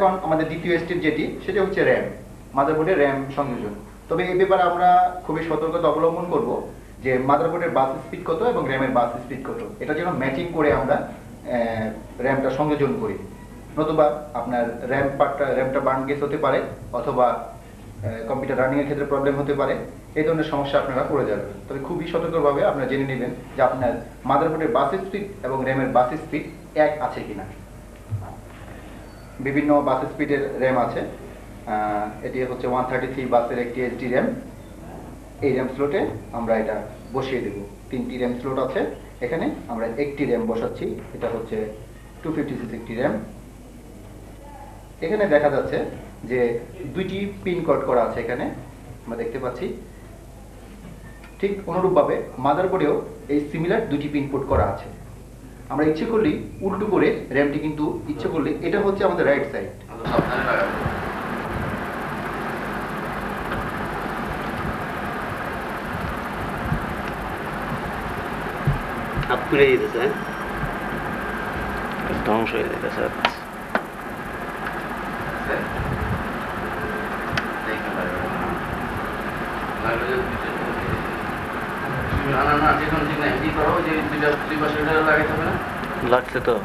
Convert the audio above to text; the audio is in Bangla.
এখন আমাদের দ্বিতীয় স্টেপ যেটি সেটা হচ্ছে র্যাম, মাদারবোর্ডে র্যাম সংযোজন। তবে এই ব্যাপারে আমরা খুবই সতর্কতা অবলম্বন করব যে মাদারবোর্ডের বাস স্পিড কত এবং র্যামের বাস স্পিড কত, এটা যেন ম্যাচিং করে আমরা র্যামটা সংযোজন করি। নতুবা আপনার র্যামটা বার্ন গেস হতে পারে, অথবা কম্পিউটার রানিংয়ের ক্ষেত্রে প্রবলেম হতে পারে। এই ধরনের সমস্যা আপনারা পড়ে যাবেন। তবে খুবই সতর্কভাবে আপনারা জেনে নেবেন যে আপনার মাদারবোর্ডের বাস স্পিড এবং র্যামের বাস স্পিড এক আছে কিনা। বিভিন্ন বাস স্পিডের র্যাম আছে। এটি হচ্ছে 133 বাসের একটি এইচডি র্যাম। এই র্যাম স্লটে আমরা এটা বসিয়ে দেব। 3টি র্যাম স্লট আছে, এখানে আমরা একটি র্যাম বসাচ্ছি। এটা হচ্ছে 256 একটি র্যাম। এখানে দেখা যাচ্ছে যে 2টি পিন কোড করা আছে, এখানে আমরা দেখতে পাচ্ছি। ঠিক অনুরূপভাবে মাদারবোর্ডেও এই সিমিলার 2টি পিন কোড করা আছে। আমরা ইচ্ছে করলেই উল্টো করে র্যামটি কিন্তু ইচ্ছে করলে, এটা হচ্ছে আমাদের রাইট সাইড। পুড়ে যেতেছে, ধ্বংস হয়ে যেতেছে। লাগছে তো।